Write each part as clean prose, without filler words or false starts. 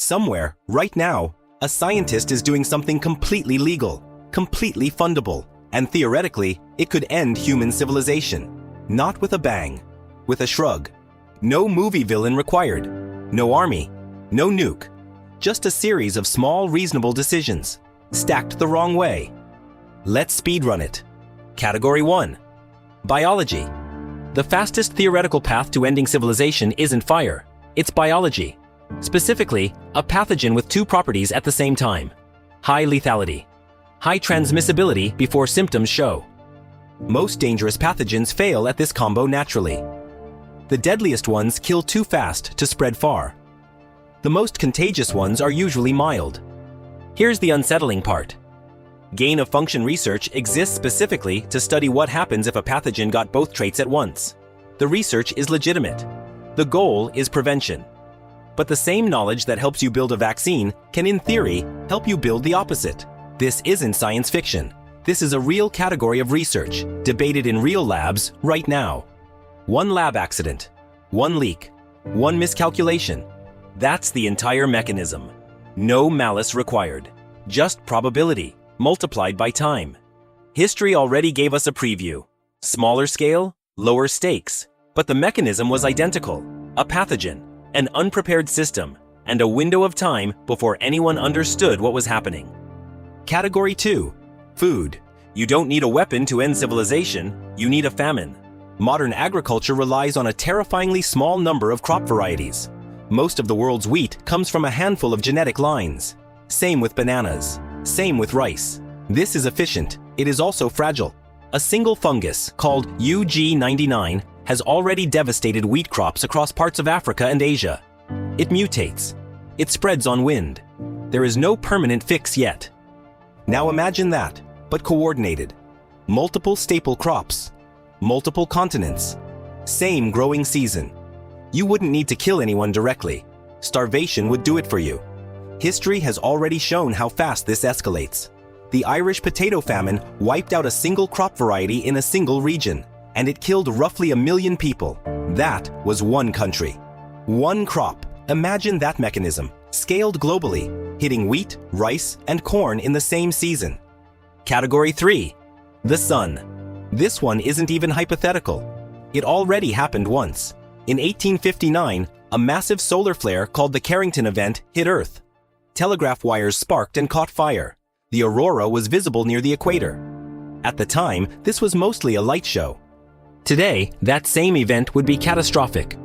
Somewhere, right now, a scientist is doing something completely legal, completely fundable, and theoretically, it could end human civilization. Not with a bang, with a shrug. No movie villain required. No army. No nuke. Just a series of small, reasonable decisions, stacked the wrong way. Let's speedrun it. Category 1. Biology. The fastest theoretical path to ending civilization isn't fire, it's biology. Specifically, a pathogen with two properties at the same time. High lethality. High transmissibility before symptoms show. Most dangerous pathogens fail at this combo naturally. The deadliest ones kill too fast to spread far. The most contagious ones are usually mild. Here's the unsettling part. Gain-of-function research exists specifically to study what happens if a pathogen got both traits at once. The research is legitimate. The goal is prevention. But the same knowledge that helps you build a vaccine can, in theory, help you build the opposite. This isn't science fiction. This is a real category of research, debated in real labs right now. One lab accident, one leak, one miscalculation. That's the entire mechanism. No malice required. Just probability, multiplied by time. History already gave us a preview. Smaller scale, lower stakes. But the mechanism was identical. A pathogen, an unprepared system, and a window of time before anyone understood what was happening. Category 2. Food. You don't need a weapon to end civilization, you need a famine. Modern agriculture relies on a terrifyingly small number of crop varieties. Most of the world's wheat comes from a handful of genetic lines. Same with bananas. Same with rice. This is efficient. It is also fragile. A single fungus, called UG99, has already devastated wheat crops across parts of Africa and Asia. It mutates. It spreads on wind. There is no permanent fix yet. Now imagine that, but coordinated. Multiple staple crops. Multiple continents. Same growing season. You wouldn't need to kill anyone directly. Starvation would do it for you. History has already shown how fast this escalates. The Irish potato famine wiped out a single crop variety in a single region, and it killed roughly 1 million people. That was one country. One crop. Imagine that mechanism, scaled globally, hitting wheat, rice, and corn in the same season. Category 3. The sun. This one isn't even hypothetical. It already happened once. In 1859, a massive solar flare called the Carrington Event hit Earth. Telegraph wires sparked and caught fire. The aurora was visible near the equator. At the time, this was mostly a light show. Today, that same event would be catastrophic.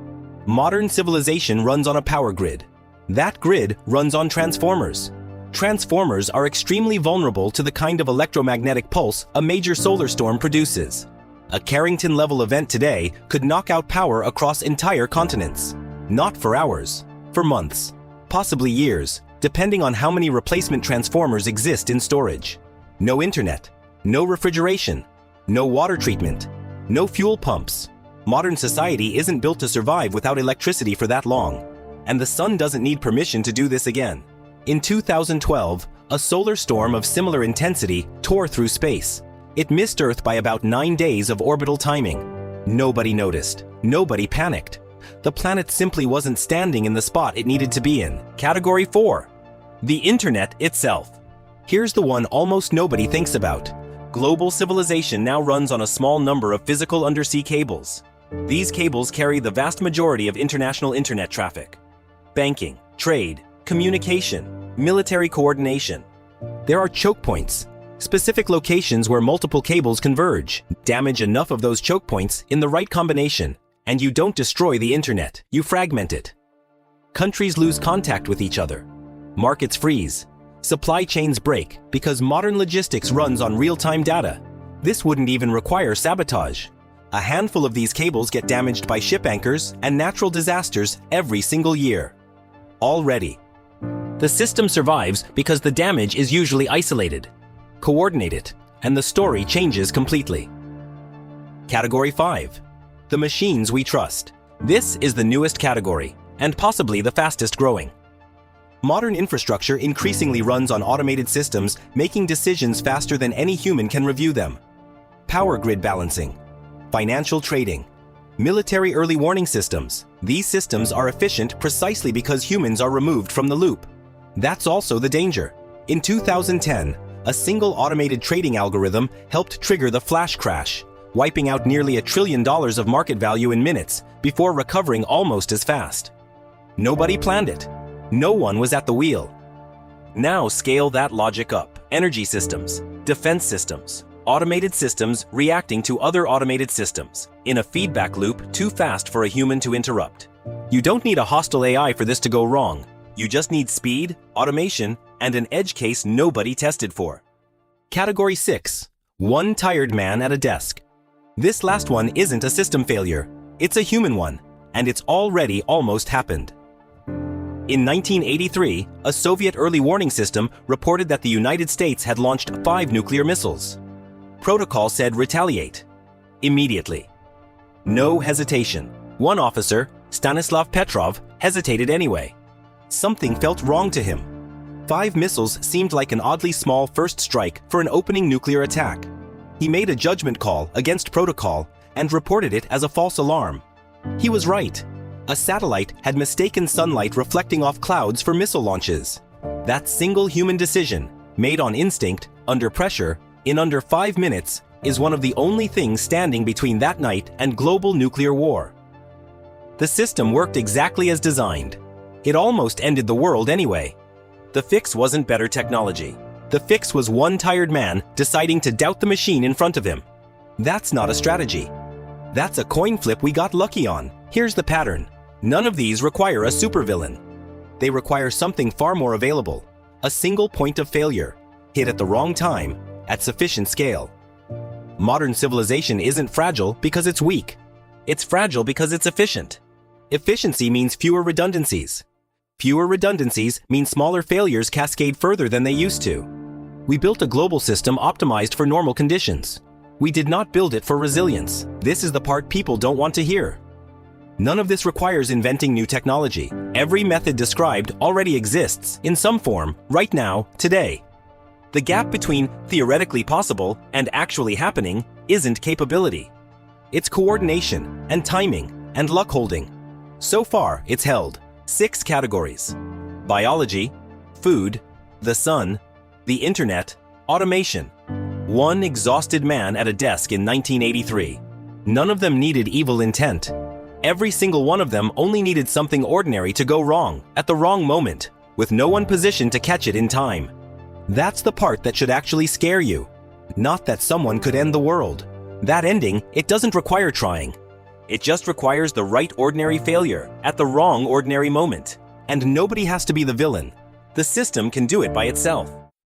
Modern civilization runs on a power grid. That grid runs on transformers. Transformers are extremely vulnerable to the kind of electromagnetic pulse a major solar storm produces. A Carrington-level event today could knock out power across entire continents. Not for hours, for months, possibly years, depending on how many replacement transformers exist in storage. No internet, no refrigeration, no water treatment, no fuel pumps. Modern society isn't built to survive without electricity for that long. And the sun doesn't need permission to do this again. In 2012, a solar storm of similar intensity tore through space. It missed Earth by about 9 days of orbital timing. Nobody noticed. Nobody panicked. The planet simply wasn't standing in the spot it needed to be in. Category 4. The Internet itself. Here's the one almost nobody thinks about. Global civilization now runs on a small number of physical undersea cables. These cables carry the vast majority of international internet traffic. Banking, trade, communication, military coordination. There are choke points, specific locations where multiple cables converge. Damage enough of those choke points in the right combination, and you don't destroy the internet, you fragment it. Countries lose contact with each other. Markets freeze. Supply chains break because modern logistics runs on real-time data. This wouldn't even require sabotage. A handful of these cables get damaged by ship anchors and natural disasters every single year. Already. The system survives because the damage is usually isolated, coordinated, and the story changes completely. Category 5. The machines we trust. This is the newest category, and possibly the fastest growing. Modern infrastructure increasingly runs on automated systems, making decisions faster than any human can review them. Power grid balancing, financial trading, Military early warning systems. These systems are efficient precisely because humans are removed from the loop. That's also the danger. In 2010, a single automated trading algorithm helped trigger the flash crash, wiping out nearly $1 trillion of market value in minutes before recovering almost as fast. Nobody planned it. No one was at the wheel. Now scale that logic up. Energy systems, defense systems, automated systems reacting to other automated systems in a feedback loop too fast for a human to interrupt. You don't need a hostile AI for this to go wrong. You just need speed, automation, and an edge case nobody tested for. Category 6. One tired man at a desk. This last one isn't a system failure. It's a human one, and it's already almost happened. In 1983, a Soviet early warning system reported that the United States had launched 5 nuclear missiles. Protocol said retaliate. Immediately. No hesitation. One officer, Stanislav Petrov, hesitated anyway. Something felt wrong to him. 5 missiles seemed like an oddly small first strike for an opening nuclear attack. He made a judgment call against protocol and reported it as a false alarm. He was right. A satellite had mistaken sunlight reflecting off clouds for missile launches. That single human decision, made on instinct, under pressure, in under 5 minutes, is one of the only things standing between that night and global nuclear war. The system worked exactly as designed. It almost ended the world anyway. The fix wasn't better technology. The fix was one tired man deciding to doubt the machine in front of him. That's not a strategy. That's a coin flip we got lucky on. Here's the pattern. None of these require a supervillain. They require something far more available. A single point of failure, hit at the wrong time, at sufficient scale. Modern civilization isn't fragile because it's weak. It's fragile because it's efficient. Efficiency means fewer redundancies. Fewer redundancies mean smaller failures cascade further than they used to. We built a global system optimized for normal conditions. We did not build it for resilience. This is the part people don't want to hear. None of this requires inventing new technology. Every method described already exists in some form right now, today. The gap between theoretically possible and actually happening isn't capability. It's coordination and timing and luck holding. So far, it's held 6 categories: biology, food, the sun, the internet, automation. One exhausted man at a desk in 1983. None of them needed evil intent. Every single one of them only needed something ordinary to go wrong at the wrong moment, with no one positioned to catch it in time. That's the part that should actually scare you. Not that someone could end the world. That ending, it doesn't require trying. It just requires the right ordinary failure at the wrong ordinary moment. And nobody has to be the villain. The system can do it by itself.